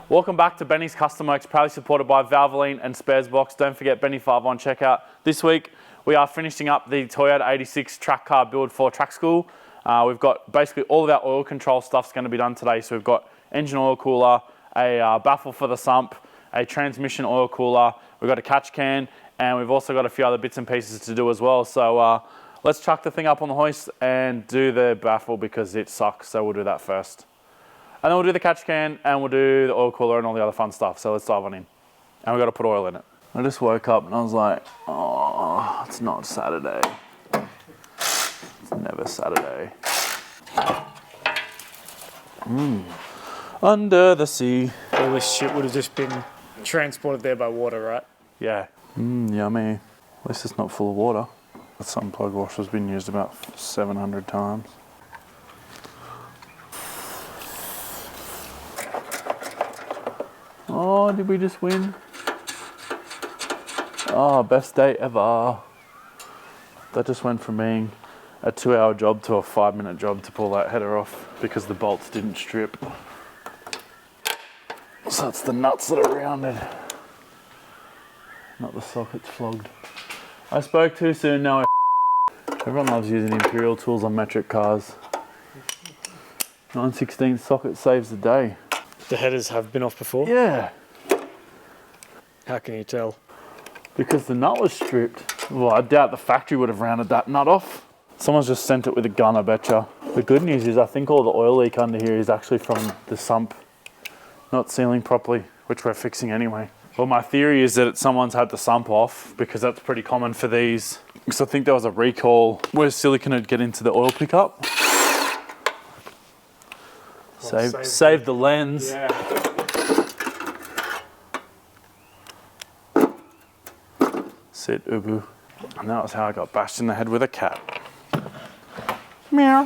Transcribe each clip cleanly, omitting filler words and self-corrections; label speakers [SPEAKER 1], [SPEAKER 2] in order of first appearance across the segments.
[SPEAKER 1] Welcome back to Benny's Custom Works, proudly supported by Valvoline and Sparesbox. Don't forget Benny5 on checkout. This week we are finishing up the Toyota 86 track car build for track school. We've got basically all of our oil control stuff's going to be done today. So we've got engine oil cooler, a baffle for the sump, a transmission oil cooler, we've got a catch can, and we've also got a few other bits and pieces to do as well. So let's chuck the thing up on the hoist and do the baffle because it sucks. So we'll do that first. And then we'll do the catch can and we'll do the oil cooler and all the other fun stuff. So let's dive on in. And we've got to put oil in it. I just woke up and I was like, oh, it's not Saturday. It's never Saturday. Under the sea.
[SPEAKER 2] All this shit would have just been transported there by water, right?
[SPEAKER 1] Yeah. Yummy. At least it's not full of water. The sun plug washer's been used about 700 times. Oh, did we just win? Oh, best day ever. That just went from being a 2-hour job to a 5-minute job to pull that header off because the bolts didn't strip. So it's the nuts that are rounded, not the sockets flogged. I spoke too soon, now everyone loves using Imperial tools on metric cars. 9/16 socket saves the day.
[SPEAKER 2] The headers have been off before?
[SPEAKER 1] Yeah.
[SPEAKER 2] How can you tell?
[SPEAKER 1] Because the nut was stripped. Well, I doubt the factory would have rounded that nut off. Someone's just sent it with a gun, I betcha. The good news is I think all the oil leak under here is actually from the sump not sealing properly, which we're fixing anyway. Well, my theory is that someone's had the sump off because that's pretty common for these. Because I think there was a recall where silicone would get into the oil pickup. Save the lens.
[SPEAKER 2] Yeah.
[SPEAKER 1] Sit, Ubu. And that was how I got bashed in the head with a cat. Meow.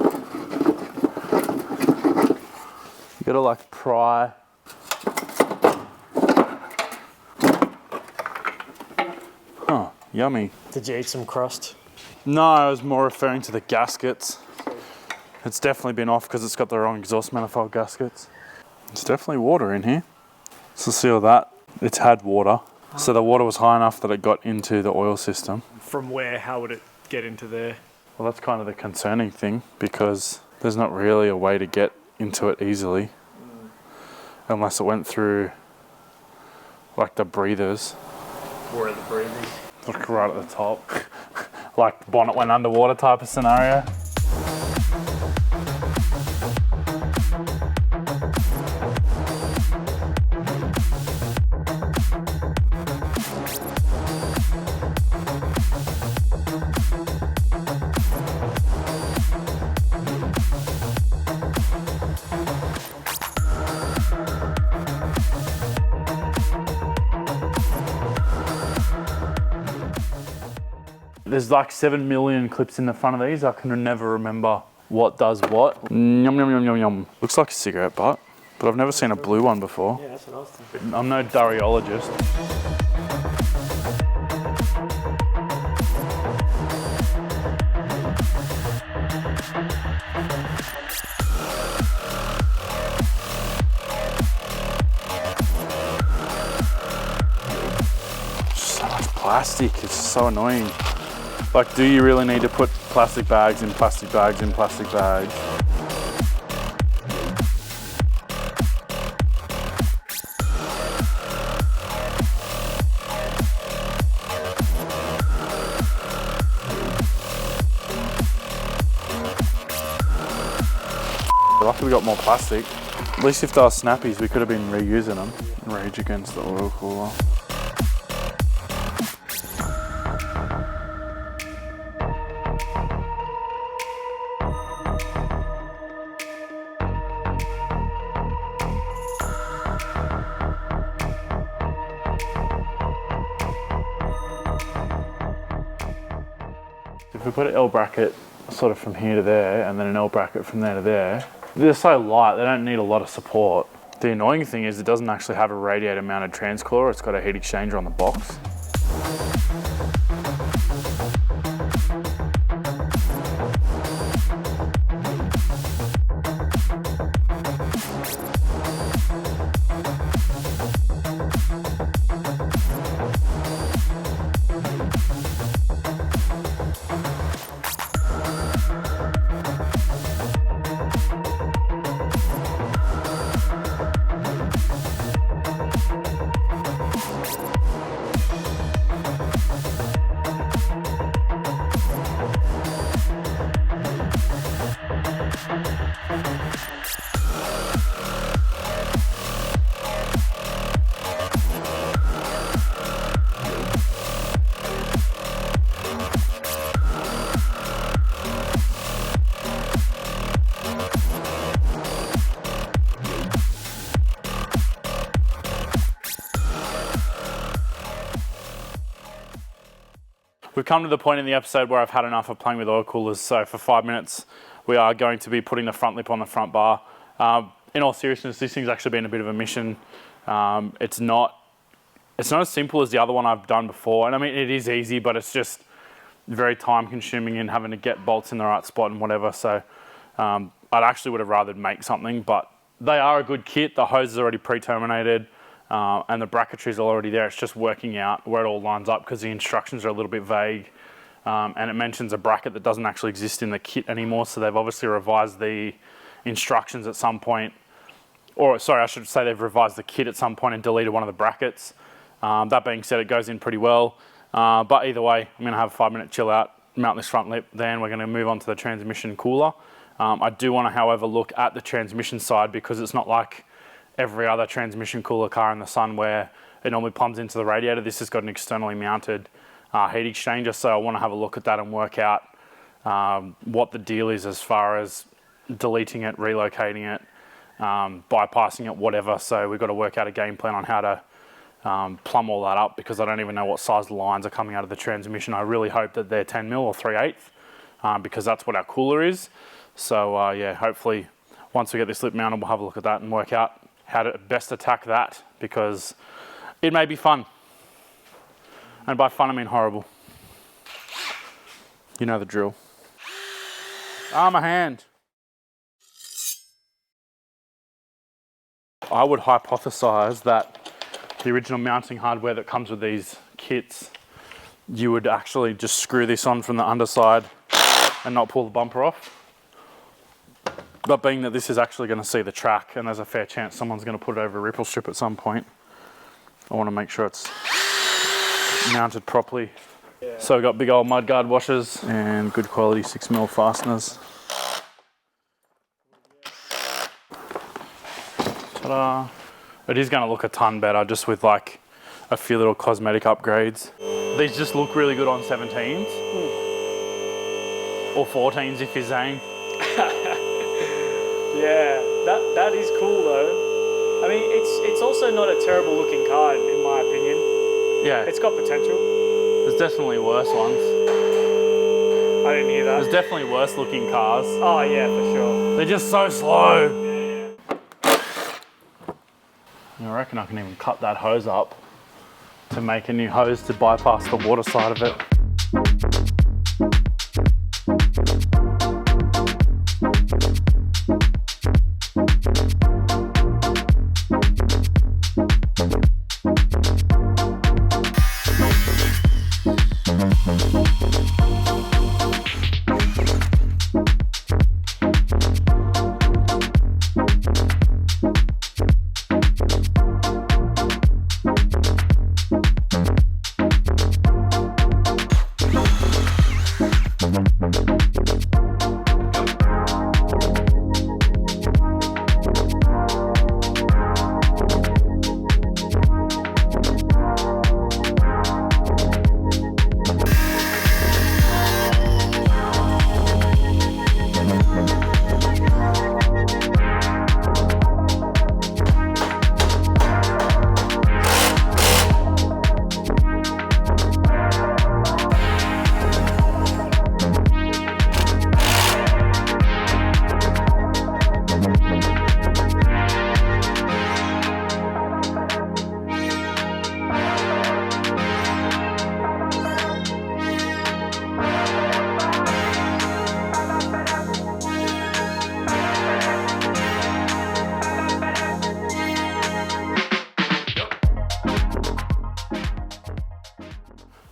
[SPEAKER 1] You gotta like pry. Huh, yummy.
[SPEAKER 2] Did you eat some crust?
[SPEAKER 1] No, I was more referring to the gaskets. It's definitely been off because it's got the wrong exhaust manifold gaskets. There's definitely water in here. So see all that? It's had water. So the water was high enough that it got into the oil system.
[SPEAKER 2] From where? How would it get into there?
[SPEAKER 1] Well, that's kind of the concerning thing because there's not really a way to get into it easily unless it went through like the breathers.
[SPEAKER 2] Where are the breathers?
[SPEAKER 1] Like right at the top. Like bonnet went underwater type of scenario. There's like 7 million clips in the front of these. I can never remember what does what. Yum, yum, yum, yum, yum. Looks like a cigarette butt, but I've never seen a blue one before.
[SPEAKER 2] Yeah, that's what I was thinking.
[SPEAKER 1] I'm no duriologist. So much plastic, it's so annoying. Like, do you really need to put plastic bags in plastic bags in plastic bags? Luckily we got more plastic. At least if they were snappies, we could have been reusing them. Rage against the oil cooler. If we put an L bracket sort of from here to there and then an L bracket from there to there, they're so light, they don't need a lot of support. The annoying thing is it doesn't actually have a radiator mounted transcooler, it's got a heat exchanger on the box. we've come to the point in the episode where I've had enough of playing with oil coolers. So for 5 minutes, we are going to be putting the front lip on the front bar. In all seriousness, this thing's actually been a bit of a mission. It's not as simple as the other one I've done before. And I mean, it is easy, but it's just very time consuming and having to get bolts in the right spot and whatever. So I'd actually would have rather make something, but they are a good kit. The hose is already pre-terminated and the bracketry is already there. It's just working out where it all lines up because the instructions are a little bit vague. And it mentions a bracket that doesn't actually exist in the kit anymore. So they've obviously revised the instructions at some point. Or sorry, I should say they've revised the kit at some point and deleted one of the brackets. That being said, it goes in pretty well. But either way, I'm going to have a 5-minute chill out, mount this front lip, then we're going to move on to the transmission cooler. I do want to, however, look at the transmission side because it's not like every other transmission cooler car in the sun where it normally plumbs into the radiator. This has got an externally mounted heat exchanger, so I want to have a look at that and work out what the deal is as far as deleting it, relocating it, bypassing it, whatever. So we've got to work out a game plan on how to plumb all that up because I don't even know what size lines are coming out of the transmission. I really hope that they're 10mm or 3/8 because that's what our cooler is. So yeah, hopefully once we get this lip mounted, we'll have a look at that and work out how to best attack that because it may be fun. And by fun, I mean horrible. You know the drill. My hand. I would hypothesize that the original mounting hardware that comes with these kits, you would actually just screw this on from the underside and not pull the bumper off. But being that this is actually going to see the track and there's a fair chance someone's going to put it over a ripple strip at some point, I want to make sure it's mounted properly. Yeah. So we've got big old mudguard washers and good quality 6mm fasteners. Ta-da! It is going to look a ton better just with like a few little cosmetic upgrades. These just look really good on 17s. Or 14s if you're Zane.
[SPEAKER 2] Yeah, that is cool though. I mean, it's also not a terrible looking car in my opinion.
[SPEAKER 1] Yeah.
[SPEAKER 2] It's got potential.
[SPEAKER 1] There's definitely worse ones.
[SPEAKER 2] I didn't hear that.
[SPEAKER 1] There's definitely worse looking cars.
[SPEAKER 2] Oh yeah, for sure.
[SPEAKER 1] They're just so slow.
[SPEAKER 2] Yeah.
[SPEAKER 1] I reckon I can even cut that hose up to make a new hose to bypass the water side of it.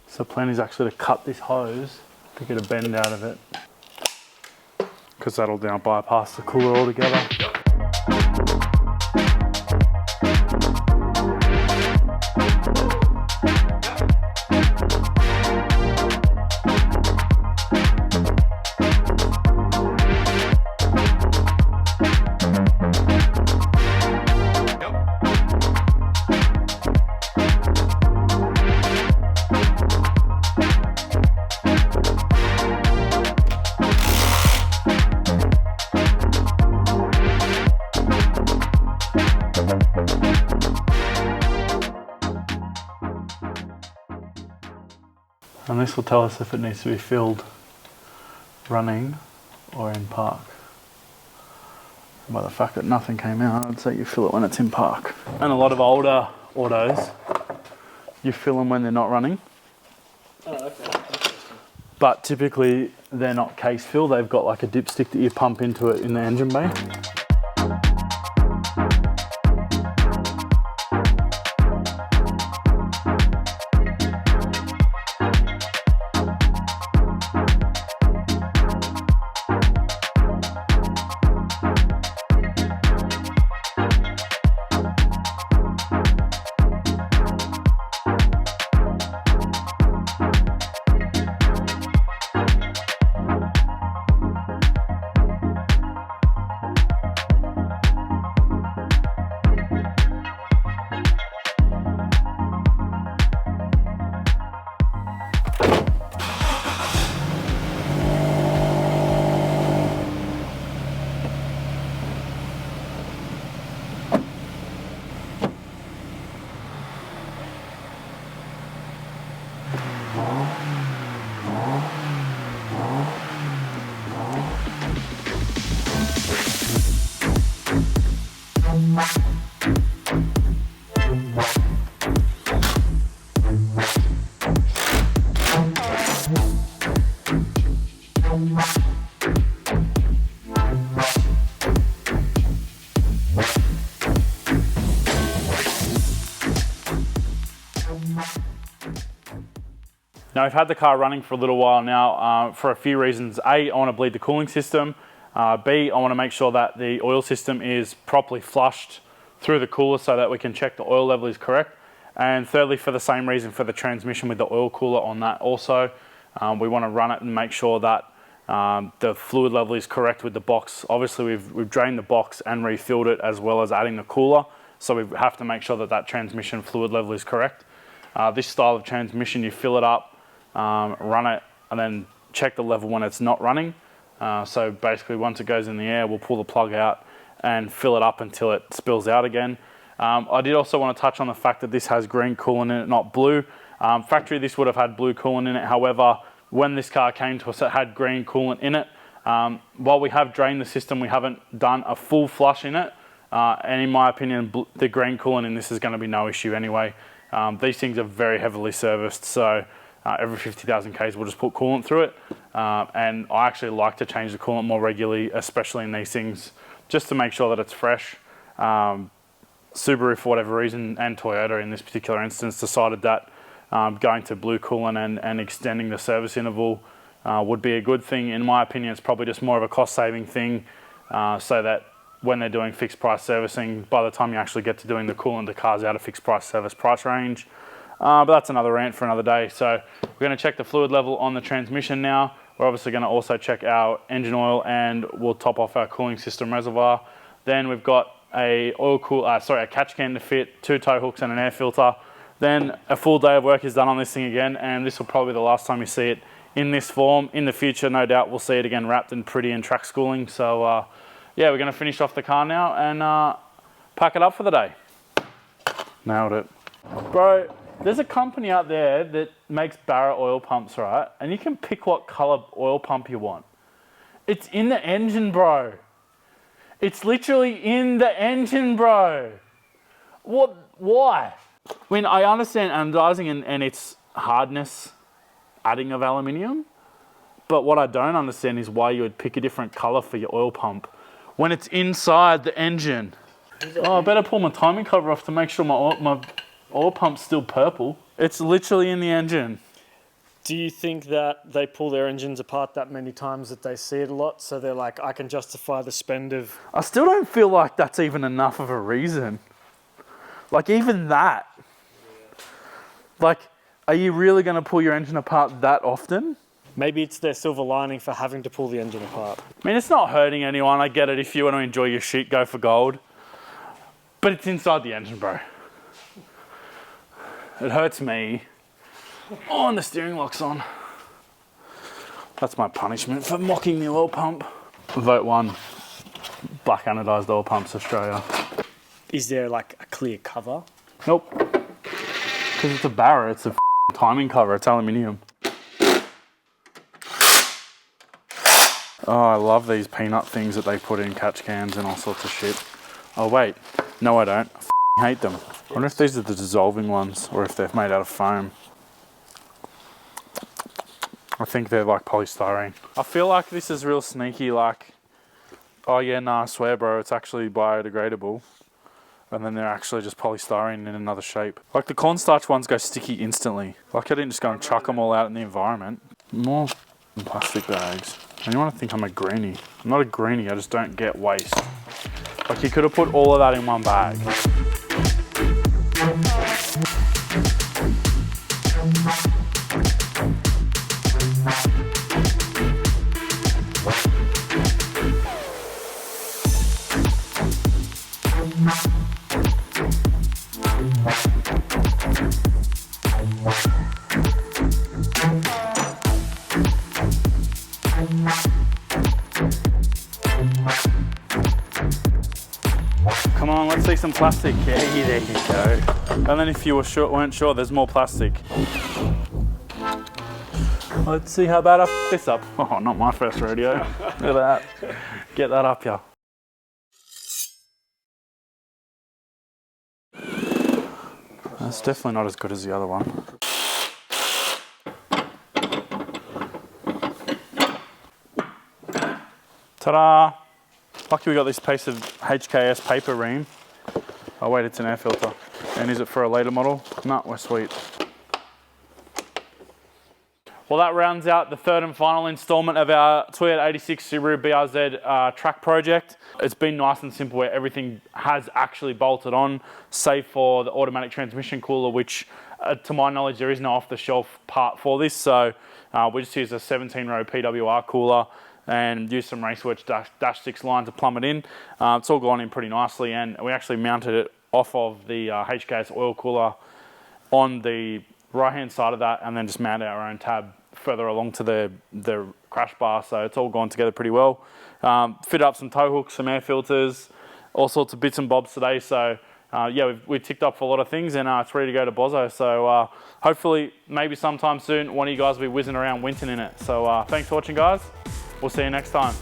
[SPEAKER 1] So the plan is actually to cut this hose to get a bend out of it, because that'll now bypass the cooler altogether. this will tell us if it needs to be filled running or in park. By the fact that nothing came out, I'd say you fill it when it's in park. And a lot of older autos, you fill them when they're not running.
[SPEAKER 2] Oh, okay.
[SPEAKER 1] But typically they're not case fill, they've got like a dipstick that you pump into it in the engine bay. Now we've had the car running for a little while now for a few reasons. A, I want to bleed the cooling system. B, I want to make sure that the oil system is properly flushed through the cooler so that we can check the oil level is correct. And thirdly, for the same reason for the transmission with the oil cooler on that also. We want to run it and make sure that the fluid level is correct with the box. Obviously we've drained the box and refilled it as well as adding the cooler. So we have to make sure that that transmission fluid level is correct. This style of transmission, you fill it up, run it, and then check the level when it's not running. So basically once it goes in the air, we'll pull the plug out and fill it up until it spills out again. I did also want to touch on the fact that this has green coolant in it, not blue. Factory, this would have had blue coolant in it. However, when this car came to us, it had green coolant in it. While we have drained the system, we haven't done a full flush in it. And in my opinion, the green coolant in this is going to be no issue anyway. These things are very heavily serviced, so every 50,000 Ks we'll just put coolant through it. And I actually like to change the coolant more regularly, especially in these things, just to make sure that it's fresh. Subaru, for whatever reason, and Toyota in this particular instance, decided that going to blue coolant and extending the service interval would be a good thing. In my opinion, it's probably just more of a cost-saving thing, so that when they're doing fixed price servicing, by the time you actually get to doing the coolant, the car's out of fixed price service price range. But that's another rant for another day. So we're going to check the fluid level on the transmission now. We're obviously going to also check our engine oil, and we'll top off our cooling system reservoir. Then we've got a catch can to fit, 2 tow hooks and an air filter. Then a full day of work is done on this thing again, and this will probably be the last time you see it in this form. In the future, no doubt we'll see it again wrapped and pretty in track schooling. So yeah, we're going to finish off the car now and pack it up for the day. Nailed it. Bro, there's a company out there that makes Barrett oil pumps, right? And you can pick what color oil pump you want. It's in the engine, bro. It's literally in the engine, bro. What? Why? I mean, I understand anodizing and its hardness adding of aluminium, but what I don't understand is why you would pick a different color for your oil pump when it's inside the engine. Oh, I better pull my timing cover off to make sure my oil pump's still purple. It's literally in the engine.
[SPEAKER 2] Do you think that they pull their engines apart that many times that they see it a lot, so they're like, I can justify the spend of...
[SPEAKER 1] I still don't feel like that's even enough of a reason. Like, even that. Like, are you really going to pull your engine apart that often?
[SPEAKER 2] Maybe it's their silver lining for having to pull the engine apart.
[SPEAKER 1] I mean, it's not hurting anyone. I get it. If you want to enjoy your shit, go for gold. But it's inside the engine, bro. It hurts me. Oh, and the steering lock's on. That's my punishment for mocking the oil pump. Vote 1. Black anodized oil pumps, Australia.
[SPEAKER 2] Is there like a clear cover?
[SPEAKER 1] Nope. Because it's a Barra. It's a timing cover. It's aluminium. Oh, I love these peanut things that they put in catch cans and all sorts of shit. Oh wait, no I don't. I hate them. I wonder if these are the dissolving ones or if they're made out of foam. I think they're like polystyrene. I feel like this is real sneaky, like, oh yeah, nah, I swear bro, it's actually biodegradable. And then they're actually just polystyrene in another shape. Like the cornstarch ones go sticky instantly. Like I didn't just go and chuck them all out in the environment. More plastic bags. And you want to think I'm a greenie. I'm not a greenie, I just don't get waste. Like you could have put all of that in one bag. Come on, let's see some plastic. Yeah, there you go. And then if you weren't sure, there's more plastic. Let's see how bad I f this up. Oh, not my first rodeo. Look at that. Get that up here. That's definitely not as good as the other one. Ta-da! Lucky we got this piece of HKS paper ream. Oh wait, it's an air filter. And is it for a later model? No, we're sweet. Well, that rounds out the third and final installment of our Toyota 86 Subaru BRZ track project. It's been nice and simple where everything has actually bolted on, save for the automatic transmission cooler, which to my knowledge, there is no off-the-shelf part for this. So we just use a 17-row PWR cooler and use some Raceworks dash 6 line to plumb it in. It's all gone in pretty nicely, and we actually mounted it off of the HKS oil cooler on the right-hand side of that, and then just mounted our own tab further along to the crash bar. So it's all gone together pretty well. Fit up some tow hooks, some air filters, all sorts of bits and bobs today. So yeah, we've ticked up for a lot of things, and it's ready to go to Bozo. So hopefully, maybe sometime soon, one of you guys will be whizzing around Winton in it. So thanks for watching, guys. We'll see you next time.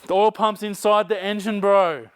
[SPEAKER 1] The oil pump's inside the engine, bro.